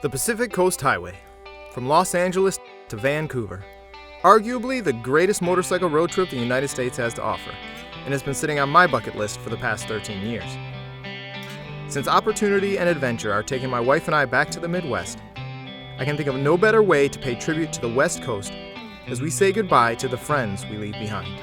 The Pacific Coast Highway, from Los Angeles to Vancouver, arguably the greatest motorcycle road trip the United States has to offer, and has been sitting on my bucket list for the past 13 years. Since opportunity and adventure are taking my wife and I back to the Midwest, I can think of no better way to pay tribute to the West Coast as we say goodbye to the friends we leave behind.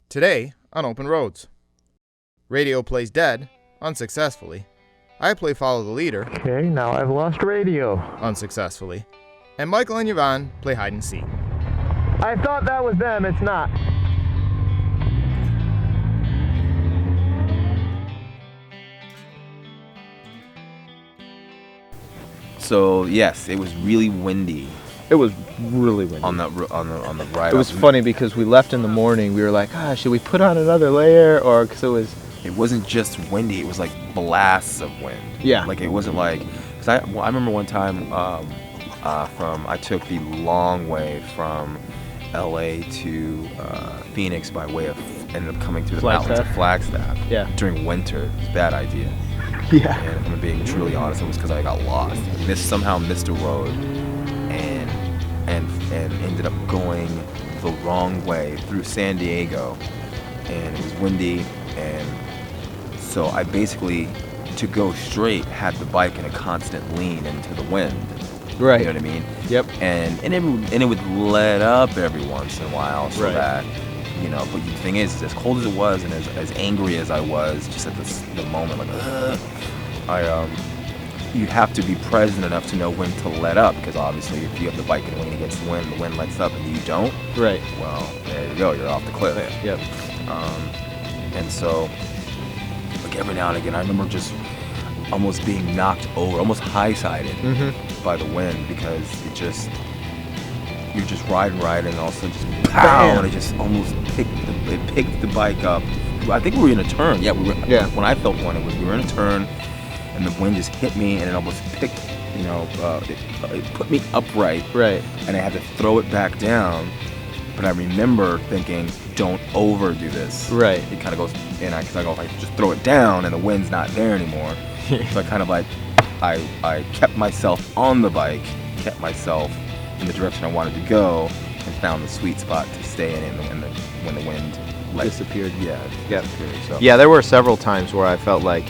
Today, on Open Roads. Radio plays dead, unsuccessfully. I play follow the leader. Okay, now I've lost radio. Unsuccessfully. And Michael and Yvonne play hide and seek. I thought that was them, it's not. So yes, it was really windy. It was really windy. On the ride. It was funny because we left in the morning. We were like, should we put on another layer? Or because it wasn't just windy. It was like blasts of wind. Yeah. Like it wasn't like, because I remember one time I took the long way from L.A. to Phoenix by way of ended up coming through the mountains of Flagstaff. Yeah. During winter. It was a bad idea. Yeah. And if I'm being truly honest, it was because I got lost. Somehow missed a road. And ended up going the wrong way through San Diego, and it was windy, and so I basically, to go straight, had the bike in a constant lean into the wind. Right. You know what I mean? Yep. And it would let up every once in a while, so that, you know. But the thing is, as cold as it was, and as angry as I was, just at the moment, like, you have to be present enough to know when to let up, because obviously if you have the bike and lean against the wind lets up and you don't. Right. Well, there you go, you're off the cliff. Yep. And so, like every now and again, I remember just almost being knocked over, almost high-sided by the wind, because you're just riding, and also just pow, and it just almost picked the bike up. I think we were in a turn. Yeah, we were. Yeah. When I felt one, we were in a turn. And the wind just hit me, and it almost picked, it put me upright. Right. And I had to throw it back down. But I remember thinking, don't overdo this. Right. It kind of goes, because I go, if I just throw it down and the wind's not there anymore. So I kind of like, I kept myself on the bike, kept myself in the direction I wanted to go, and found the sweet spot to stay in when the wind disappeared. Yeah. Yep. Disappeared. So. Yeah, there were several times where I felt like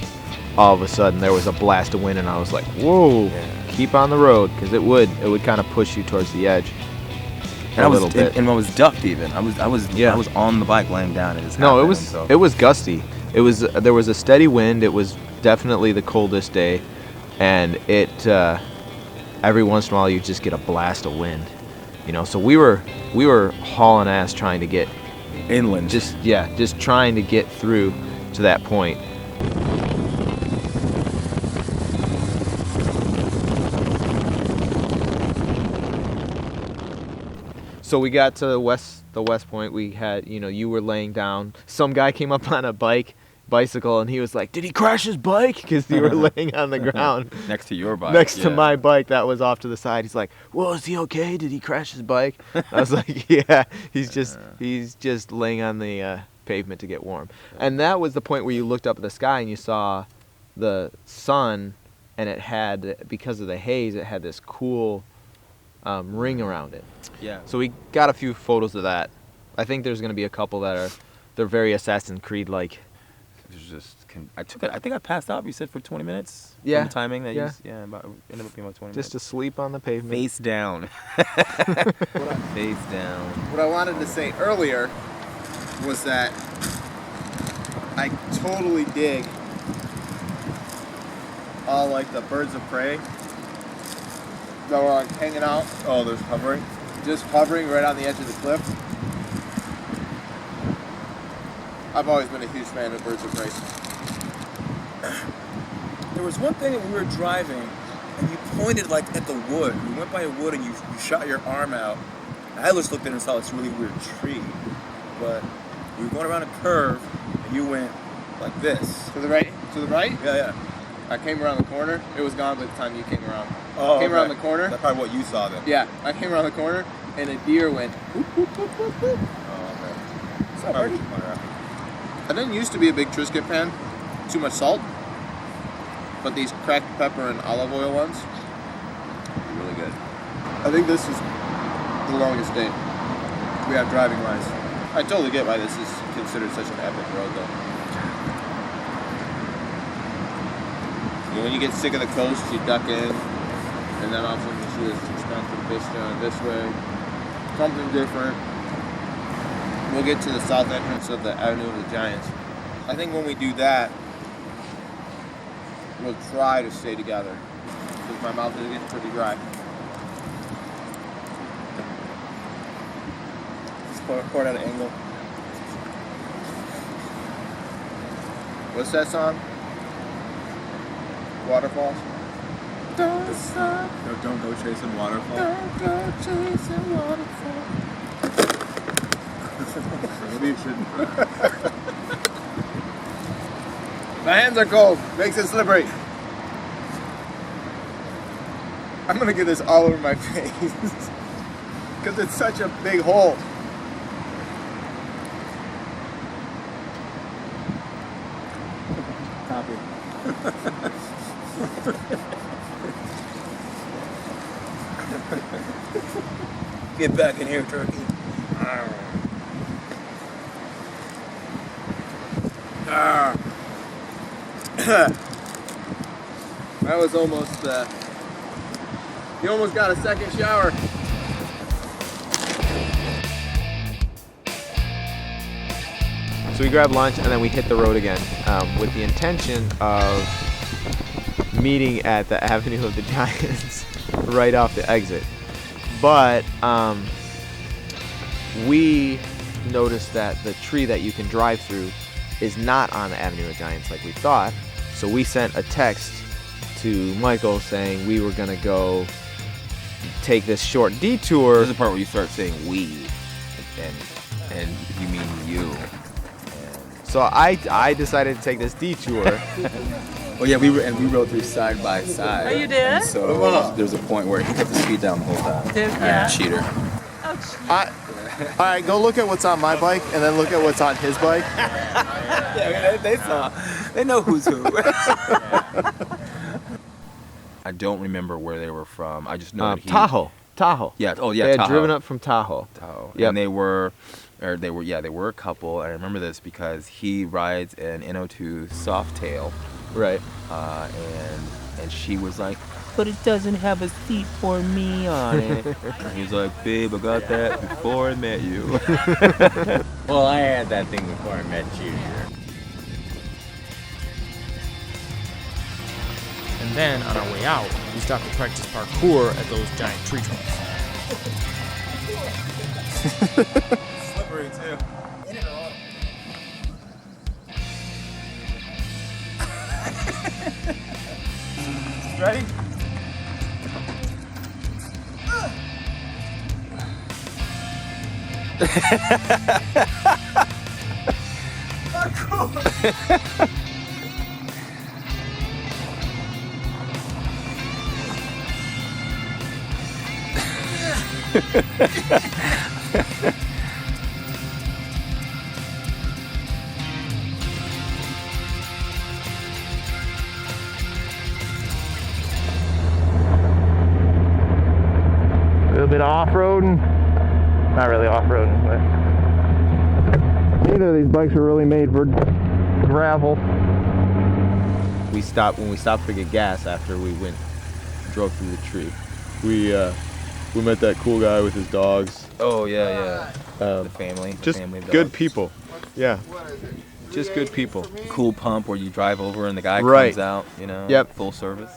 all of a sudden there was a blast of wind, and I was like, whoa, keep on the road, because it would kind of push you towards the edge a little bit. And I was ducked even. I was on the bike laying down. It was gusty. There was a steady wind. It was definitely the coldest day, and it every once in a while you just get a blast of wind, so we were hauling ass trying to get inland, just trying to get through to that point. So we got to the west point. We had, you were laying down. Some guy came up on a bicycle, and he was like, "Did he crash his bike?" Because you were laying on the ground next to your bike. Next to my bike that was off to the side. He's like, "Well, is he okay? Did he crash his bike?" I was like, "Yeah, he's just laying on the pavement to get warm." And that was the point where you looked up at the sky and you saw the sun, and it had, because of the haze, it had this cool ring around it. Yeah. So we got a few photos of that. I think there's gonna be a couple they're very Assassin's Creed like. It was just. I took it. I think I passed out. You said for 20 minutes. Yeah. From the timing that Yeah. about ended up being about 20 Just minutes. asleep on the pavement. Face down. Face down. What I wanted to say earlier was that I totally dig all like the birds of prey that were like hanging out. Oh, there's hovering. Just hovering right on the edge of the cliff. I've always been a huge fan of birds of prey. There was one thing that we were driving, and you pointed like at the wood. You went by a wood and you shot your arm out. And I just looked at it and saw this really weird tree, but you were going around a curve and you went like this. To the right? To the right? Yeah. I came around the corner. It was gone by the time you came around. Oh, Came okay. around the corner. That's probably what you saw then. Yeah, I came around the corner and a deer went whoop, whoop, whoop, whoop, whoop. Oh, okay. What's up, buddy? I didn't used to be a big Triscuit fan. Too much salt. But these cracked pepper and olive oil ones, really good. I think this is the longest day we have driving wise. I totally get why this is considered such an epic road though. You know, when you get sick of the coast, you duck in, and then all of a sudden you see this expansive vista this way. Something different. We'll get to the south entrance of the Avenue of the Giants. I think when we do that, we'll try to stay together because my mouth is getting pretty dry. Just pour it at an angle. What's that song? Waterfalls? Don't stop. No, don't go chasing waterfall. Don't go chasing waterfalls. Maybe you shouldn't. My hands are cold. Makes it slippery. I'm gonna get this all over my face because it's such a big hole. Copy. Get back in here, turkey. That was almost, you almost got a second shower. So we grab lunch and then we hit the road again with the intention of meeting at the Avenue of the Giants right off the exit. But we noticed that the tree that you can drive through is not on the Avenue of Giants like we thought. So we sent a text to Michael saying we were gonna go take this short detour. There's the part where you start saying we, and you mean you. So I decided to take this detour. Oh yeah, we rode through side by side. Oh, you did? So there's a point where he kept the speed down the whole time. Yeah. Cheater. All right, go look at what's on my bike and then look at what's on his bike. Yeah, they saw. They know who's who. I don't remember where they were from. I just know that he. Tahoe. Yeah. Oh yeah. They had Tahoe. driven up from Tahoe. Yep. And they were a couple. I remember this because he rides an N02 Softail, Right. and she was like, but it doesn't have a seat for me on it. And he's like, babe, I got that before I met you. Well, I had that thing before I met you. And then, on our way out, we stopped to practice parkour at those giant tree trunks. Slippery too. Ready? bit of off-roading. Not really off-roading, but neither of these bikes are really made for gravel. We stopped when we stopped to get gas after we drove through the tree. We met that cool guy with his dogs. Oh yeah. The family. Just family of good dogs. people. Yeah. Just good people. Cool pump where you drive over and the guy Right. comes out. You know. Yep. Full service.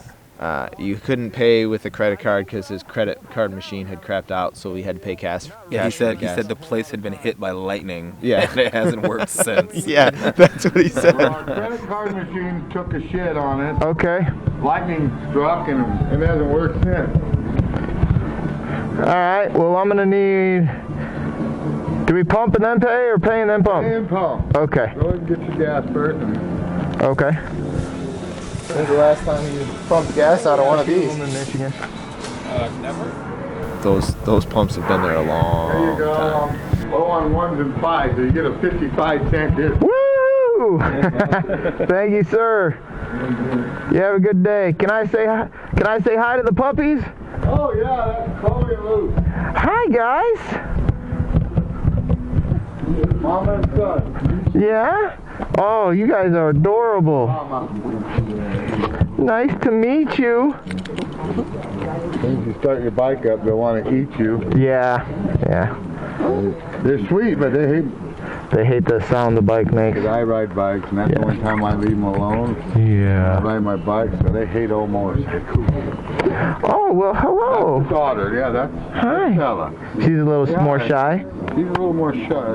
You couldn't pay with a credit card because his credit card machine had crapped out, so we had to pay cash. Yeah, cash for the he gas. said the place had been hit by lightning. Yeah. And it hasn't worked since. Yeah, that's what he said. Our credit card machine took a shit on it. Okay. Lightning struck and it hasn't worked since. Alright, well I'm gonna need... Do we pump and then pay, or pay and then pump? And pump. Okay. Go ahead and get your gas first. Okay. When's the last time you pumped gas out of one of these? In Michigan. Those pumps have been there a long There you go. time. Low on 1s and 5s, so you get a 55-cent discount. Woo! Thank you, sir. You have a good day. Can I say hi to the puppies? Oh yeah, that's Chloe and Luke. Hi, guys. Mama and son. Yeah? Oh, you guys are adorable. Nice to meet you. If you start your bike up, they'll want to eat you. Yeah. They're sweet, but they hate. They hate the sound the bike makes. Because I ride bikes, and that's the only time I leave them alone. I Yeah. ride my bike, so they hate old motorcycles. Oh, well, hello. That's the daughter, yeah, that's Hi. Stella. She's a little more shy. She's a little more shy.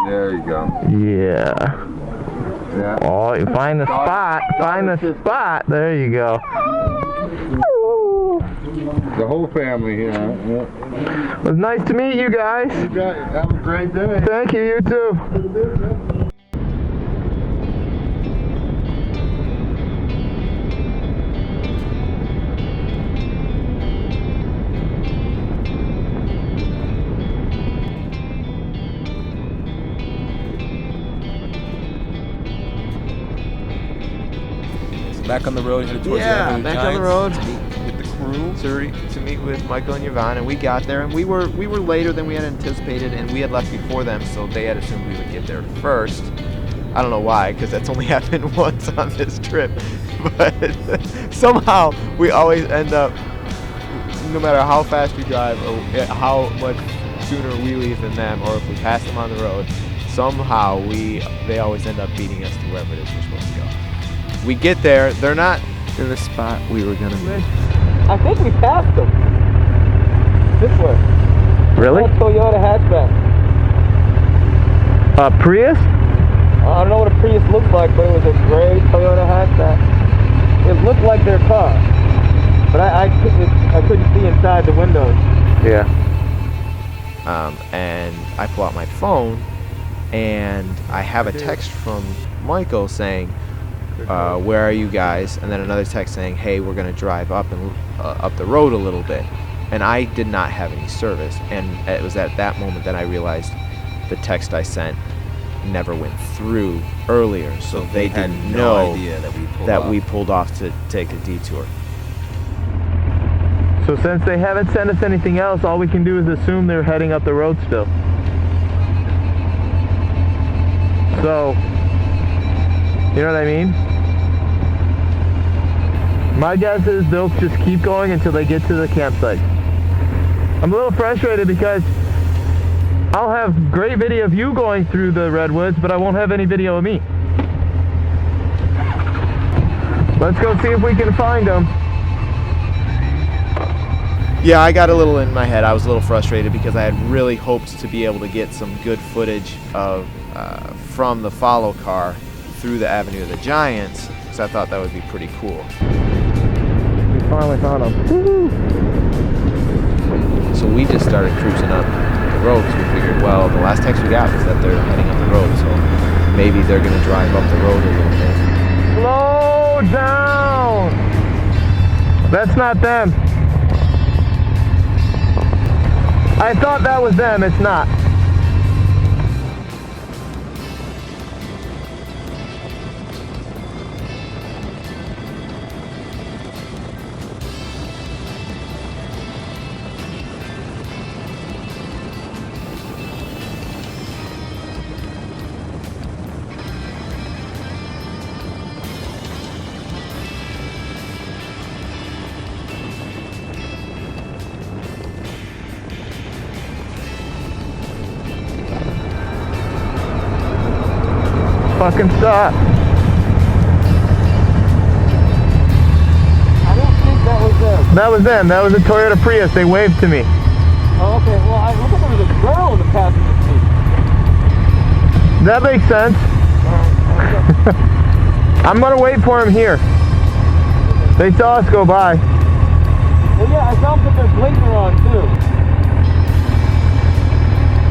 There you go. Yeah. Yeah. Oh, you find the spot. Find the spot. There you go. The whole family here. Yeah. It was nice to meet you guys. You got it. Have a great day. Thank you, you too. Back on the road, headed towards the Yeah, Avenue back on the Giants road. to meet with the crew. To meet with Michael and Yvonne, and we got there, and we were later than we had anticipated, and we had left before them, so they had assumed we would get there first. I don't know why, because that's only happened once on this trip, but somehow we always end up, no matter how fast we drive or how much sooner we leave than them, or if we pass them on the road, somehow they always end up beating us to wherever it is we're supposed to go. We get there, they're not in the spot we were gonna meet. I think we passed them. This way. Really? That Toyota hatchback. Prius? I don't know what a Prius looks like, but it was a gray Toyota hatchback. It looked like their car, but I couldn't see inside the windows. Yeah. And I pull out my phone, and I have a text from Michael saying, where are you guys? And then another text saying, hey, we're going to drive up and up the road a little bit. And I did not have any service, and it was at that moment that I realized the text I sent never went through earlier, so they had didn't no know idea that we pulled off to take a detour. So since they haven't sent us anything else, all we can do is assume they're heading up the road still. So, you know what I mean? My guess is they'll just keep going until they get to the campsite. I'm a little frustrated because I'll have great video of you going through the redwoods, but I won't have any video of me. Let's go see if we can find them. Yeah, I got a little in my head. I was a little frustrated because I had really hoped to be able to get some good footage of from the follow car through the Avenue of the Giants, because I thought that would be pretty cool. We finally found them. Woo-hoo. So we just started cruising up the road because we figured, well, the last text we got was that they're heading up the road, so maybe they're going to drive up the road a little bit. Slow down! That's not them. I thought that was them, it's not. fucking stop. I don't think that was them. That was them. That was a Toyota Prius. They waved to me. Oh, okay. Well, I look like there was a girl in the passenger seat. That makes sense. I'm gonna wait for him here. They saw us go by. Well, yeah, I saw them put their blinker on too.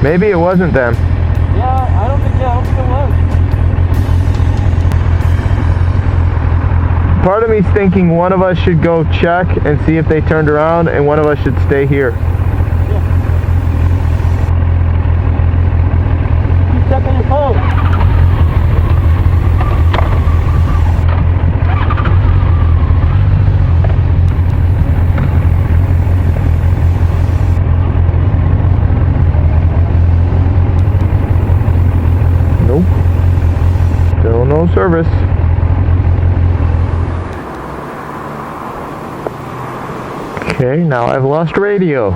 Maybe it wasn't them. Yeah, I don't think it was. Part of me's thinking one of us should go check and see if they turned around, and one of us should stay here. Yeah. Keep checking your phone. Nope. Still no service. Okay, now I've lost radio.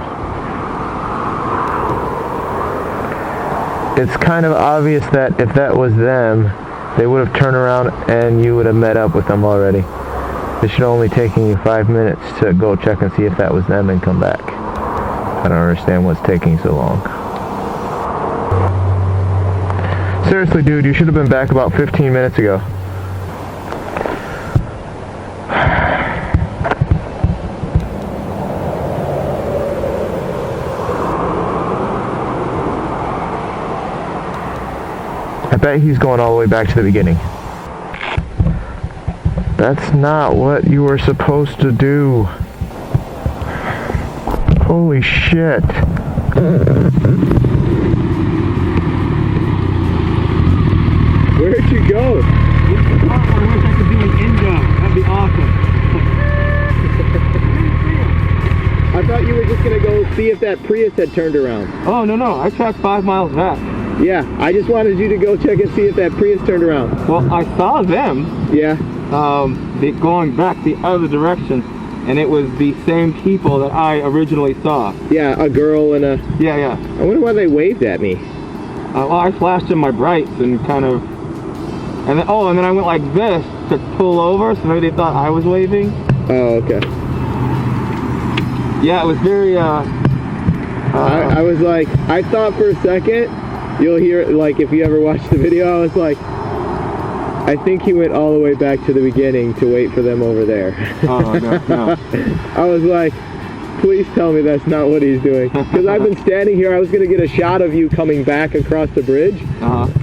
It's kind of obvious that if that was them, they would have turned around and you would have met up with them already. It should only taking you 5 minutes to go check and see if that was them and come back. I don't understand what's taking so long. Seriously, dude, you should have been back about 15 minutes ago. I bet he's going all the way back to the beginning. That's not what you were supposed to do. Holy shit. Where'd you go? I wish I could do an in-job. That'd be awesome. I thought you were just gonna go see if that Prius had turned around. Oh, no. I tracked 5 miles back. Yeah, I just wanted you to go check and see if that Prius turned around. Well, I saw them Yeah. going back the other direction, and it was the same people that I originally saw. Yeah, a girl and a... Yeah. I wonder why they waved at me. Well, I flashed in my brights and kind of... And then I went like this to pull over, so maybe they thought I was waving. Oh, okay. Yeah, it was very, I was like, I thought for a second, you'll hear, like, if you ever watch the video, I was like, I think he went all the way back to the beginning to wait for them over there. Oh, no. I was like, please tell me that's not what he's doing. Because I've been standing here, I was going to get a shot of you coming back across the bridge.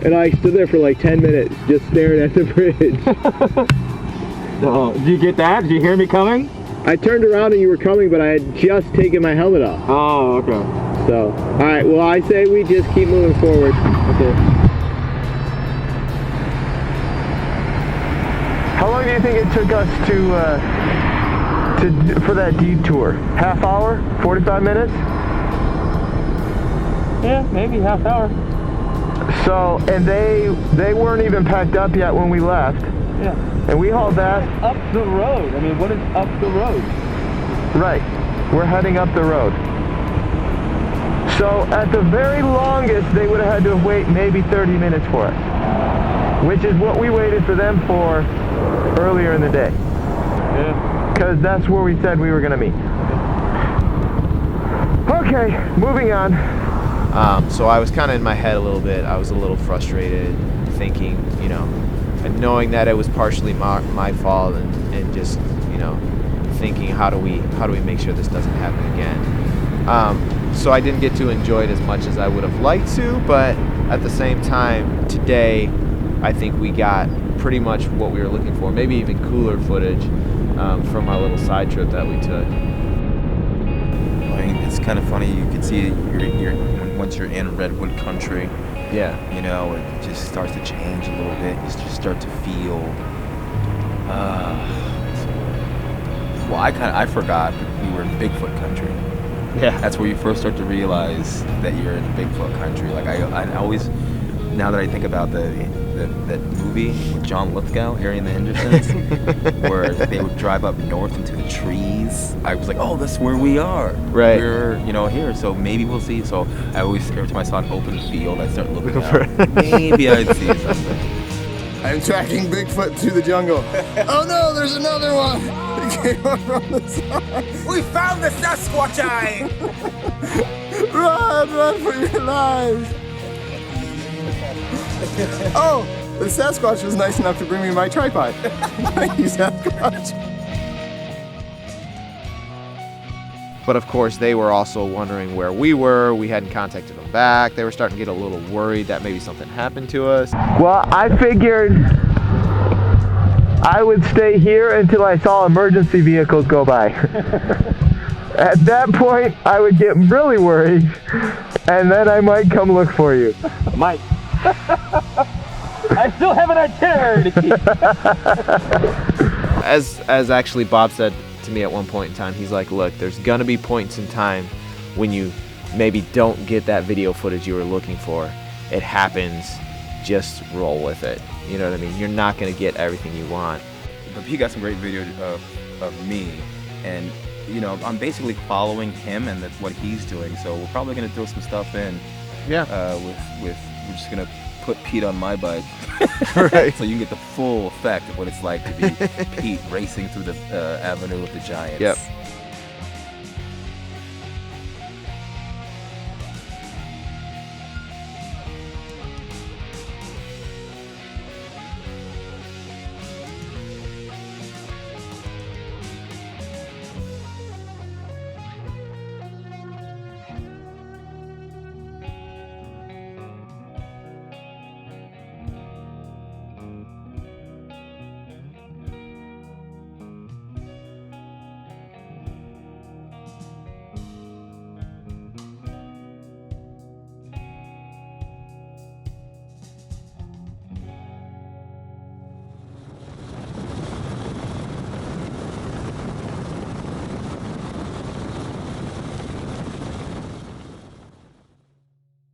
And I stood there for like 10 minutes just staring at the bridge. Oh, did you get that? Did you hear me coming? I turned around and you were coming, but I had just taken my helmet off. Oh, okay. So, alright, well I say we just keep moving forward. Okay. How long do you think it took us for that detour? Half hour? 45 minutes? Yeah, maybe half hour. So, and they weren't even packed up yet when we left. Yeah. And we hauled that. Up the road. I mean, what is up the road? Right. We're heading up the road. So at the very longest, they would have had to wait maybe 30 minutes for us. Which is what we waited for them for earlier in the day. Yeah. Because that's where we said we were going to meet. Okay, moving on. So I was kind of in my head a little bit. I was a little frustrated, thinking, and knowing that it was partially my fault, and just, thinking how do we make sure this doesn't happen again. So I didn't get to enjoy it as much as I would have liked to, but at the same time, today, I think we got pretty much what we were looking for. Maybe even cooler footage from our little side trip that we took. I mean, it's kind of funny. You can see once you're in redwood country. Yeah. It just starts to change a little bit. You just start to feel. Well, I forgot that we were in Bigfoot country. Yeah. That's where you first start to realize that you're in Bigfoot country. Like I always, now that I think about that movie with John Lithgow, Harry and the Hendersons, where they would drive up north into the trees. I was like, oh, that's where we are. Right. We're here, so maybe we'll see. So I always, every time I saw an open field, I'd start looking out. Maybe I'd see something. I I'm tracking Bigfoot through the jungle. Oh no, there's another one! He came up from the side. We found the Sasquatch eye! Run for your lives! Oh, the Sasquatch was nice enough to bring me my tripod. Thank you, Sasquatch. But of course, they were also wondering where we were. We hadn't contacted them back. They were starting to get a little worried that maybe something happened to us. Well, I figured I would stay here until I saw emergency vehicles go by. At that point, I would get really worried, and then I might come look for you. Mike. I still have an itinerary to keep. As actually Bob said to me at one point in time, he's like, look, there's gonna be points in time when you maybe don't get that video footage you were looking for. It happens, just roll with it. You know what I mean? You're not gonna get everything you want. But he got some great videos of me, and you know, I'm basically following him and what he's doing. So we're probably gonna throw some stuff in. Yeah. We're just gonna put Pete on my bike, Right. so you can get the full effect of what it's like to be Pete racing through the Avenue of the Giants. Yep.